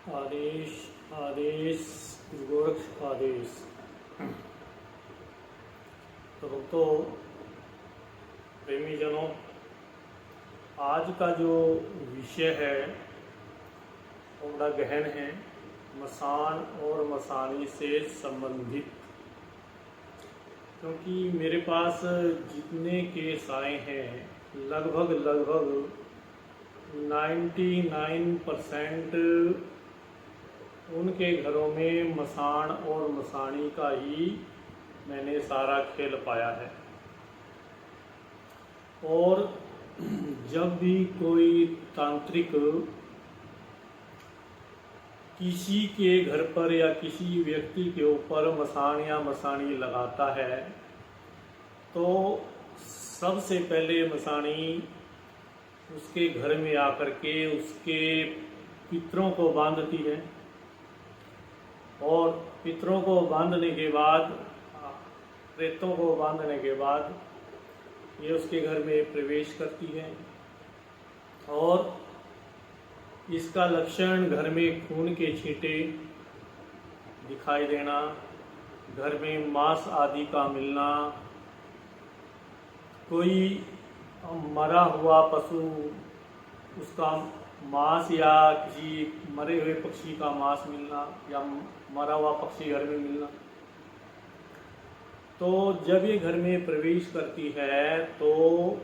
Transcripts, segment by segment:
आदेश आदेश गोरख आदेश। तो भक्तों, प्रेमी जनों, आज का जो विषय है वो बड़ा गहन है, मसान और मसानी से संबंधित। क्योंकि मेरे पास जितने केस आए हैं लगभग 99% उनके घरों में मसान और मसानी का ही मैंने सारा खेल पाया है। और जब भी कोई तांत्रिक किसी के घर पर या किसी व्यक्ति के ऊपर मसान या मसानी लगाता है तो सबसे पहले मसानी उसके घर में आकर के उसके पितरों को बांधती है, और पितरों को बांधने के बाद, प्रेतों को बांधने के बाद ये उसके घर में प्रवेश करती है। और इसका लक्षण घर में खून के छींटे दिखाई देना, घर में मांस आदि का मिलना, कोई मरा हुआ पशु उसका मांस या किसी मरे हुए पक्षी का मांस मिलना या मरा हुआ पक्षी घर में मिलना। तो जब ये घर में प्रवेश करती है, तो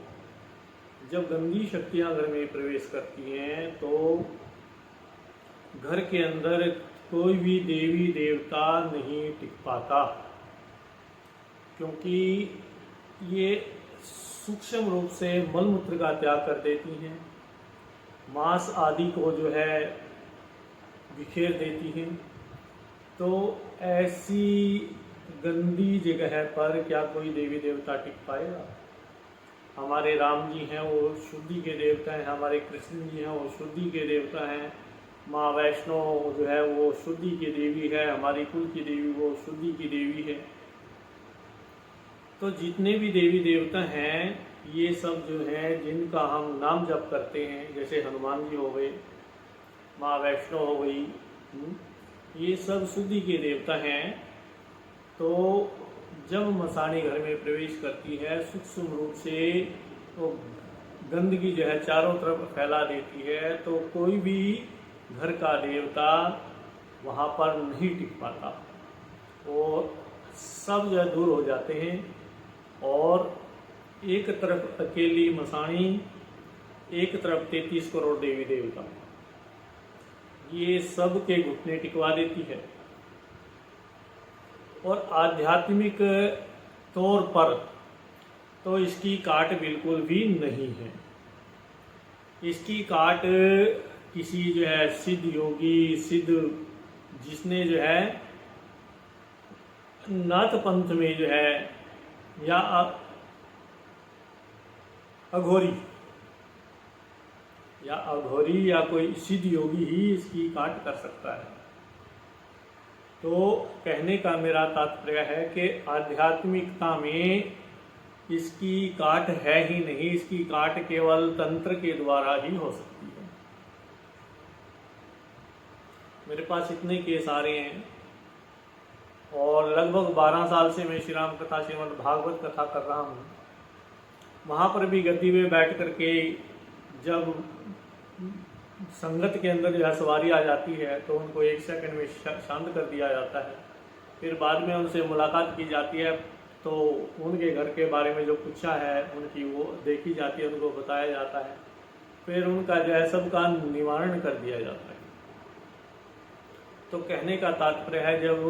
जब गंदी शक्तियां घर में प्रवेश करती हैं तो घर के अंदर कोई भी देवी देवता नहीं टिक पाता, क्योंकि ये सूक्ष्म रूप से मलमूत्र का त्याग कर देती हैं, मांस आदि को जो है बिखेर देती हैं। तो ऐसी गंदी जगह पर क्या कोई देवी देवता टिक पाएगा? हमारे राम जी हैं वो शुद्धि के देवता हैं, हमारे कृष्ण जी हैं वो शुद्धि के देवता हैं, माँ वैष्णो जो है वो शुद्धि की देवी है, हमारी कुल की देवी वो शुद्धि की देवी है। तो जितने भी देवी देवता हैं ये सब जो हैं जिनका हम नाम जप करते हैं, जैसे हनुमान जी हो गए, माँ वैष्णो हो गई, ये सब शुद्धि के देवता हैं। तो जब मसानी घर में प्रवेश करती है सूक्ष्म रूप से तो गंदगी जो है चारों तरफ फैला देती है, तो कोई भी घर का देवता वहाँ पर नहीं टिक पाता और सब जो है दूर हो जाते हैं। और एक तरफ अकेली मसानी, एक तरफ 33 करोड़ देवी देवता, ये सब के घुटने टिकवा देती है। और आध्यात्मिक तौर पर तो इसकी काट बिल्कुल भी नहीं है। इसकी काट किसी जो है सिद्ध योगी, सिद्ध जिसने जो है नाथ पंथ में जो है या अघोरी या कोई सिद्ध योगी ही इसकी काट कर सकता है। तो कहने का मेरा तात्पर्य है कि आध्यात्मिकता में इसकी काट है ही नहीं, इसकी काट केवल तंत्र के द्वारा ही हो सकती है। मेरे पास इतने केस आ रहे हैं और लगभग 12 साल से मैं श्री राम कथा, श्रीमद् भागवत कथा कर रहा हूँ। वहाँ पर भी गद्दी में बैठ करके जब संगत के अंदर जो है सवारी आ जाती है तो उनको 1 सेकंड में शांत कर दिया जाता है। फिर बाद में उनसे मुलाकात की जाती है तो उनके घर के बारे में जो पूछा है उनकी वो देखी जाती है, उनको बताया जाता है, फिर उनका जो है सबका निवारण कर दिया जाता है। तो कहने का तात्पर्य है जब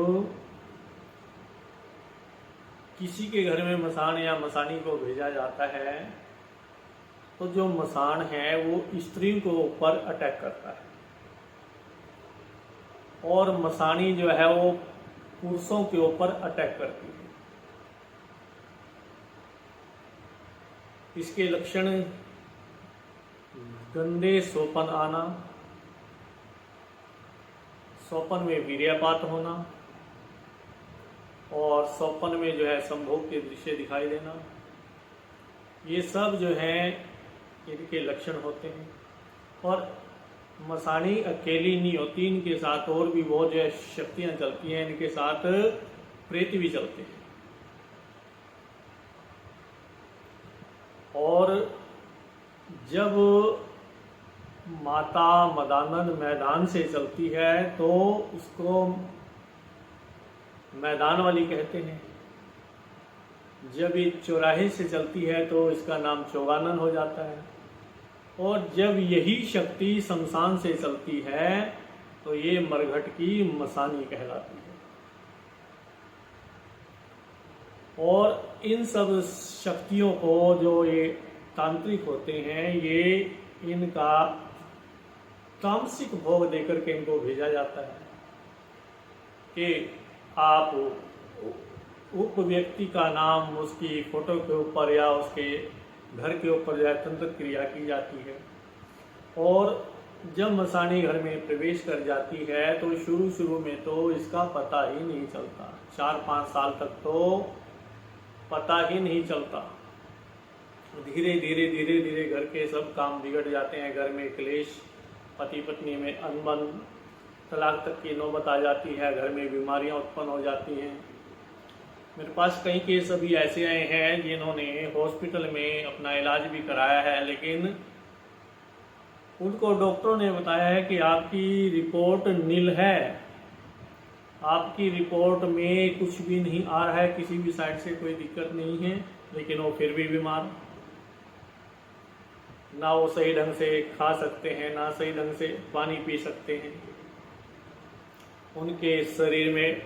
किसी के घर में मसान या मसानी को भेजा जाता है तो जो मसान है वो स्त्री को ऊपर अटैक करता है, और मसानी जो है वो पुरुषों के ऊपर अटैक करती है। इसके लक्षण गंदे सोपन आना, सोपन में वीर्यपात होना, और सोपन में जो है संभोग के दृश्य दिखाई देना, ये सब जो है इनके लक्षण होते हैं। और मसानी अकेली नहीं होती, इनके साथ और भी बहुत जो शक्तियां चलती हैं, इनके साथ प्रेत भी चलते हैं। और जब माता मदानन मैदान से चलती है तो उसको मैदान वाली कहते हैं। जब ये चौराहे से चलती है तो इसका नाम चौगानन हो जाता है। और जब यही शक्ति शमशान से चलती है तो ये मरघट की मसानी कहलाती है। और इन सब शक्तियों को जो ये तांत्रिक होते हैं, ये इनका तामसिक भोग देकर के इनको भेजा जाता है कि आप उप व्यक्ति का नाम उसकी फोटो के ऊपर या उसके घर के ऊपर जो है तंत्र क्रिया की जाती है। और जब मसानी घर में प्रवेश कर जाती है तो शुरू में तो इसका पता ही नहीं चलता, 4-5 साल तक तो पता ही नहीं चलता। धीरे धीरे घर के सब काम बिगड़ जाते हैं, घर में क्लेश, पति पत्नी में अनबन, तलाक तक की नौबत आ जाती है, घर में बीमारियां उत्पन्न हो जाती हैं। मेरे पास कई केस अभी ऐसे आए हैं जिन्होंने हॉस्पिटल में अपना इलाज भी कराया है, लेकिन उनको डॉक्टरों ने बताया है कि आपकी रिपोर्ट नील है, आपकी रिपोर्ट में कुछ भी नहीं आ रहा है, किसी भी साइड से कोई दिक्कत नहीं है, लेकिन वो फिर भी बीमार। ना वो सही ढंग से खा सकते हैं, ना सही ढंग से पानी पी सकते हैं, उनके शरीर में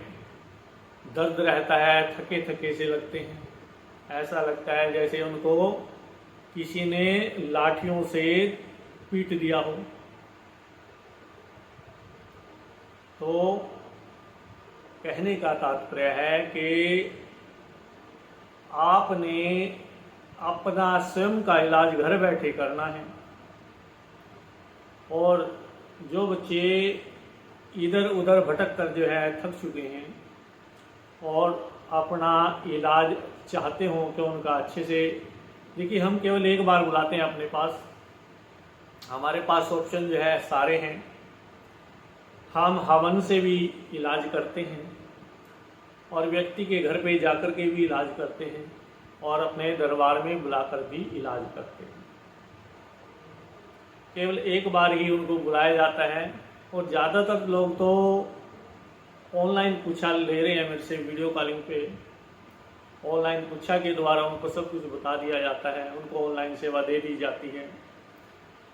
दर्द रहता है, थके थके से लगते हैं, ऐसा लगता है जैसे उनको किसी ने लाठियों से पीट दिया हो। तो कहने का तात्पर्य है कि आपने अपना स्वयं का इलाज घर बैठे करना है। और जो बच्चे इधर उधर भटक कर जो है थक चुके हैं और अपना इलाज चाहते हो कि उनका अच्छे से, देखिए हम केवल एक बार बुलाते हैं अपने पास, हमारे पास ऑप्शन जो है सारे हैं। हम हवन से भी इलाज करते हैं और व्यक्ति के घर पे जाकर के भी इलाज करते हैं और अपने दरबार में बुलाकर भी इलाज करते हैं। केवल एक बार ही उनको बुलाया जाता है और ज़्यादातर लोग तो ऑनलाइन पूछा ले रहे हैं मेरे से, वीडियो कॉलिंग पे ऑनलाइन पूछा के द्वारा उनको सब कुछ बता दिया जाता है, उनको ऑनलाइन सेवा दे दी जाती है।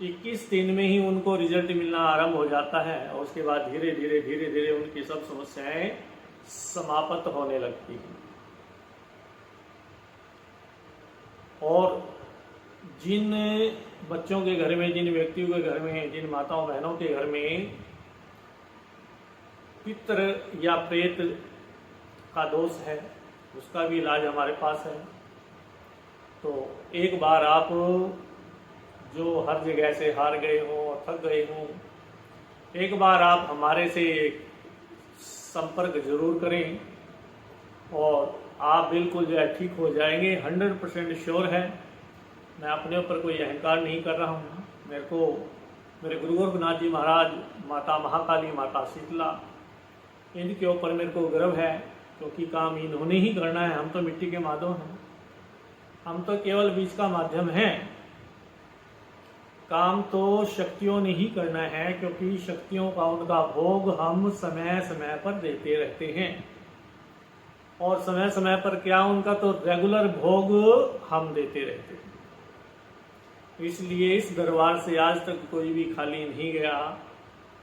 21 दिन में ही उनको रिजल्ट मिलना आरंभ हो जाता है और उसके बाद धीरे धीरे उनकी सब समस्याएं समाप्त होने लगती हैं। और जिन बच्चों के घर में, जिन व्यक्तियों के घर में, जिन माताओं बहनों के घर में पितृ या प्रेत का दोष है, उसका भी इलाज हमारे पास है। तो एक बार आप जो हर जगह से हार गए हो और थक गए हो, एक बार आप हमारे से संपर्क जरूर करें और आप बिल्कुल जो है ठीक हो जाएंगे, 100% श्योर है। मैं अपने ऊपर कोई अहंकार नहीं कर रहा हूँ। मेरे गुरु गोरखनाथ जी महाराज, माता महाकाली, माता शीतला, इनके ऊपर मेरे को गर्व है, क्योंकि काम इन्होंने ही करना है। हम तो मिट्टी के माधव हैं, हम तो केवल बीज का माध्यम हैं। काम तो शक्तियों ने ही करना है, क्योंकि शक्तियों का उनका भोग हम समय समय पर देते रहते हैं। और समय समय पर क्या, उनका तो रेगुलर भोग हम देते रहते हैं। इसलिए इस दरबार से आज तक कोई भी खाली नहीं गया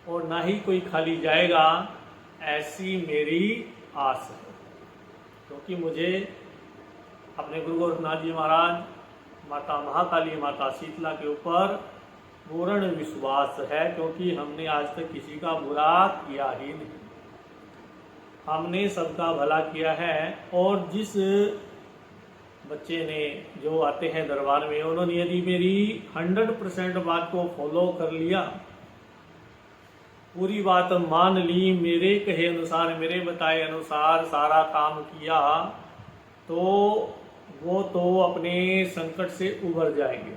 और ना ही कोई खाली जाएगा, ऐसी मेरी आस है। क्योंकि मुझे अपने गुरु गोरखनाथ जी महाराज, माता महाकाली, माता शीतला के ऊपर पूर्ण विश्वास है, क्योंकि हमने आज तक किसी का बुरा किया ही नहीं, हमने सबका भला किया है। और जिस बच्चे ने जो आते हैं दरबार में, उन्होंने यदि मेरी 100% बात को फॉलो कर लिया, पूरी बात मान ली, मेरे कहे अनुसार, मेरे बताए अनुसार सारा काम किया, तो वो तो अपने संकट से उबर जाएंगे।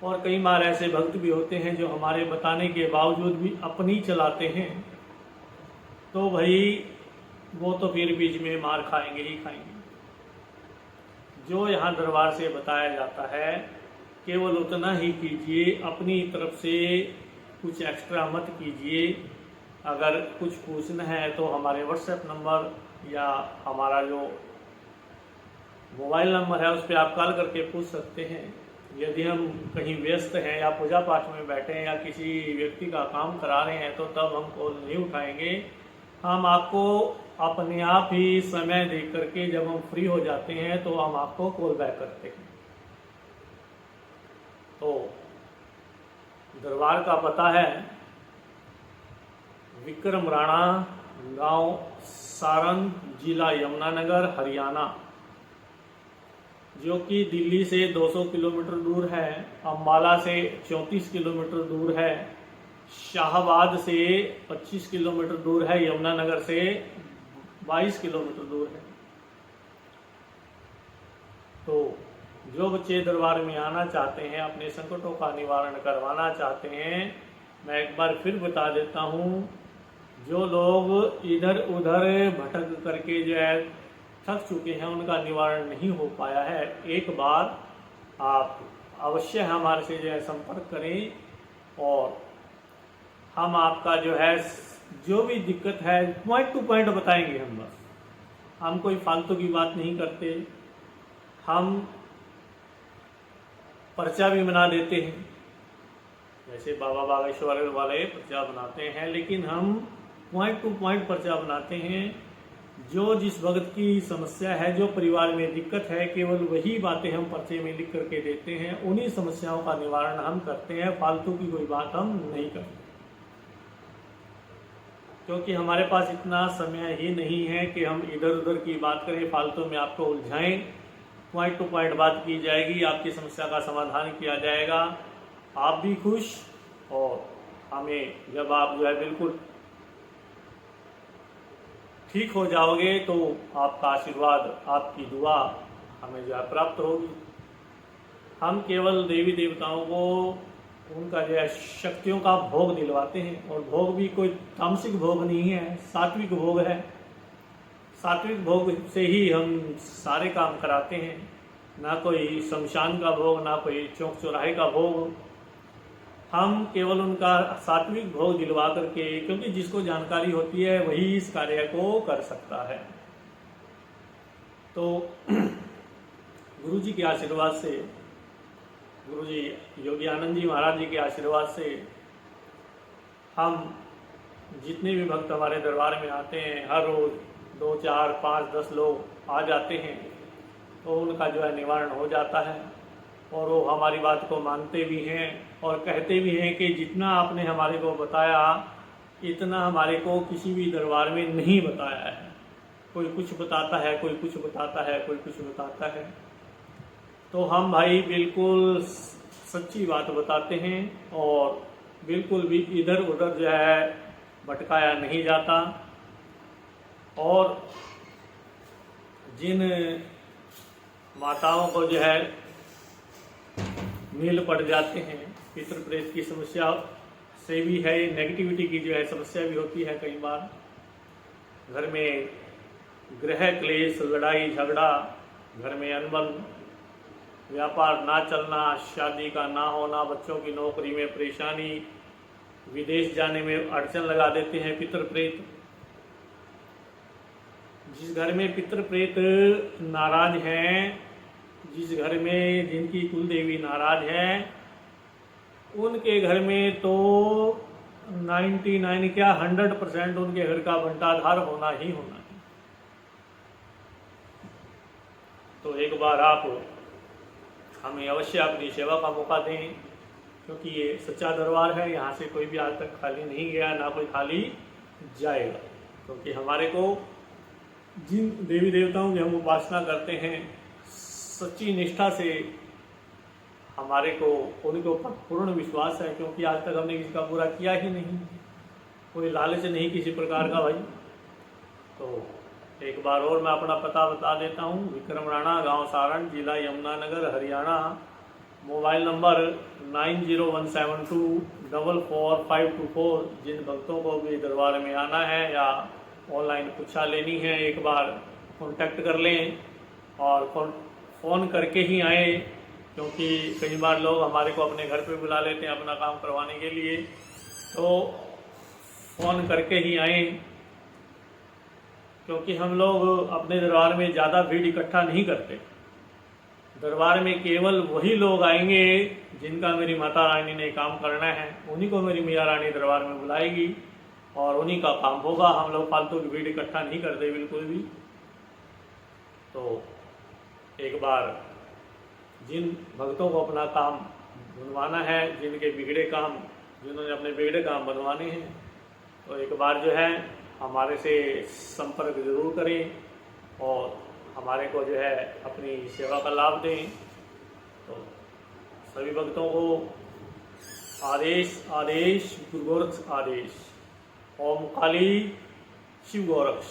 और कई बार ऐसे भक्त भी होते हैं जो हमारे बताने के बावजूद भी अपनी चलाते हैं, तो भाई वो तो फिर बीच में मार खाएंगे ही खाएंगे। जो यहाँ दरबार से बताया जाता है केवल उतना ही कीजिए, अपनी तरफ से कुछ एक्स्ट्रा मत कीजिए। अगर कुछ पूछना है तो हमारे व्हाट्सएप नंबर या हमारा जो मोबाइल नंबर है उस पर आप कॉल करके पूछ सकते हैं। यदि हम कहीं व्यस्त हैं या पूजा पाठ में बैठे हैं या किसी व्यक्ति का काम करा रहे हैं तो तब हम कॉल नहीं उठाएंगे। हम आपको अपने आप ही समय दे करके जब हम फ्री हो जाते हैं तो हम आपको कॉल बैक करते हैं। तो दरबार का पता है विक्रम राणा, गांव सारण, जिला यमुनानगर, हरियाणा, जो कि दिल्ली से 200 किलोमीटर दूर है, अम्बाला से 34 किलोमीटर दूर है, शाहबाद से 25 किलोमीटर दूर है, यमुनानगर से 22 किलोमीटर दूर है। तो जो बच्चे दरबार में आना चाहते हैं, अपने संकटों का निवारण करवाना चाहते हैं, मैं एक बार फिर बता देता हूँ, जो लोग इधर उधर भटक करके जो है थक चुके हैं, उनका निवारण नहीं हो पाया है, एक बार आप अवश्य हमारे से जो है संपर्क करें और हम आपका जो है जो भी दिक्कत है पॉइंट टू पॉइंट बताएंगे। हम कोई फालतू की बात नहीं करते, हम पर्चा भी बना देते हैं, जैसे बाबा बागेश्वर वाले पर्चा बनाते हैं, लेकिन हम पॉइंट टू पॉइंट पर्चा बनाते हैं। जो जिस भगत की समस्या है, जो परिवार में दिक्कत है, केवल वही बातें हम पर्चे में लिख करके देते हैं, उन्हीं समस्याओं का निवारण हम करते हैं, फालतू की कोई बात हम नहीं करते, क्योंकि हमारे पास इतना समय ही नहीं है कि हम इधर उधर की बात करें, फालतू में आपको उलझाएं। पॉइंट टू पॉइंट बात की जाएगी, आपकी समस्या का समाधान किया जाएगा, आप भी खुश, और हमें जब आप जो है बिल्कुल ठीक हो जाओगे तो आपका आशीर्वाद, आपकी दुआ हमें जो है प्राप्त होगी। हम केवल देवी देवताओं को उनका जो है शक्तियों का भोग दिलवाते हैं, और भोग भी कोई तामसिक भोग नहीं है, सात्विक भोग है। सात्विक भोग से ही हम सारे काम कराते हैं, ना कोई शमशान का भोग, ना कोई चौक चौराहे का भोग। हम केवल उनका सात्विक भोग दिलवा करके, क्योंकि जिसको जानकारी होती है वही इस कार्य को कर सकता है। तो गुरु जी के आशीर्वाद से, गुरु जी योगी आनंद जी महाराज जी के आशीर्वाद से, हम जितने भी भक्त हमारे दरबार में आते हैं, हर रोज 2, 4, 5, 10 लोग आ जाते हैं, तो उनका जो है निवारण हो जाता है, और वो हमारी बात को मानते भी हैं और कहते भी हैं कि जितना आपने हमारे को बताया, इतना हमारे को किसी भी दरबार में नहीं बताया है। कोई कुछ बताता है, कोई कुछ बताता है, कोई कुछ बताता है। तो हम भाई बिल्कुल सच्ची बात बताते हैं, और बिल्कुल भी इधर उधर जो है भटकाया नहीं जाता। और जिन माताओं को जो है नील पड़ जाते हैं, पितृ प्रेत की समस्या से भी है, नेगेटिविटी की जो है समस्या भी होती है, कई बार घर में गृह क्लेश, लड़ाई झगड़ा, घर में अनबन, व्यापार ना चलना, शादी का ना होना, बच्चों की नौकरी में परेशानी, विदेश जाने में अड़चन लगा देते हैं पितृ प्रेत। जिस घर में पितृ प्रेत नाराज हैं, जिस घर में जिनकी कुल देवी नाराज है, उनके घर में तो 99 क्या 100% उनके घर का बंटाधार होना ही होना है। तो एक बार आप हमें अवश्य अपनी सेवा का मौका दें, क्योंकि ये सच्चा दरबार है, यहाँ से कोई भी आज तक खाली नहीं गया, ना कोई खाली जाएगा। क्योंकि हमारे को जिन देवी देवताओं की हम उपासना करते हैं, सच्ची निष्ठा से हमारे को उनके ऊपर पूर्ण विश्वास है, क्योंकि आज तक हमने किसी का बुरा किया ही नहीं, कोई लालच नहीं किसी प्रकार का भाई। तो एक बार और मैं अपना पता बता देता हूँ, विक्रम राणा, गांव सारण, जिला यमुनानगर, हरियाणा, मोबाइल नंबर 9017244524। जिन भक्तों को भी दरबार में आना है या ऑनलाइन कुछा लेनी है, एक बार कांटेक्ट कर लें और फ़ोन करके ही आए, क्योंकि कई बार लोग हमारे को अपने घर पे बुला लेते हैं अपना काम करवाने के लिए, तो फ़ोन करके ही आए, क्योंकि हम लोग अपने दरबार में ज़्यादा भीड़ इकट्ठा नहीं करते। दरबार में केवल वही लोग आएंगे जिनका मेरी माता रानी ने काम करना है, उन्हीं को मेरी मैया रानी दरबार में बुलाएगी और उन्हीं का काम होगा। हम लोग फालतू की भीड़ इकट्ठा नहीं करते बिल्कुल भी। तो एक बार जिन भक्तों को अपना काम बनवाना है, जिनके बिगड़े काम, जिन्होंने अपने बिगड़े काम बनवाने हैं, तो एक बार जो है हमारे से संपर्क जरूर करें और हमारे को जो है अपनी सेवा का लाभ दें। तो सभी भक्तों को आदेश आदेश गुरु गोरक्ष आदेश। ओम काली शिव गोरक्ष।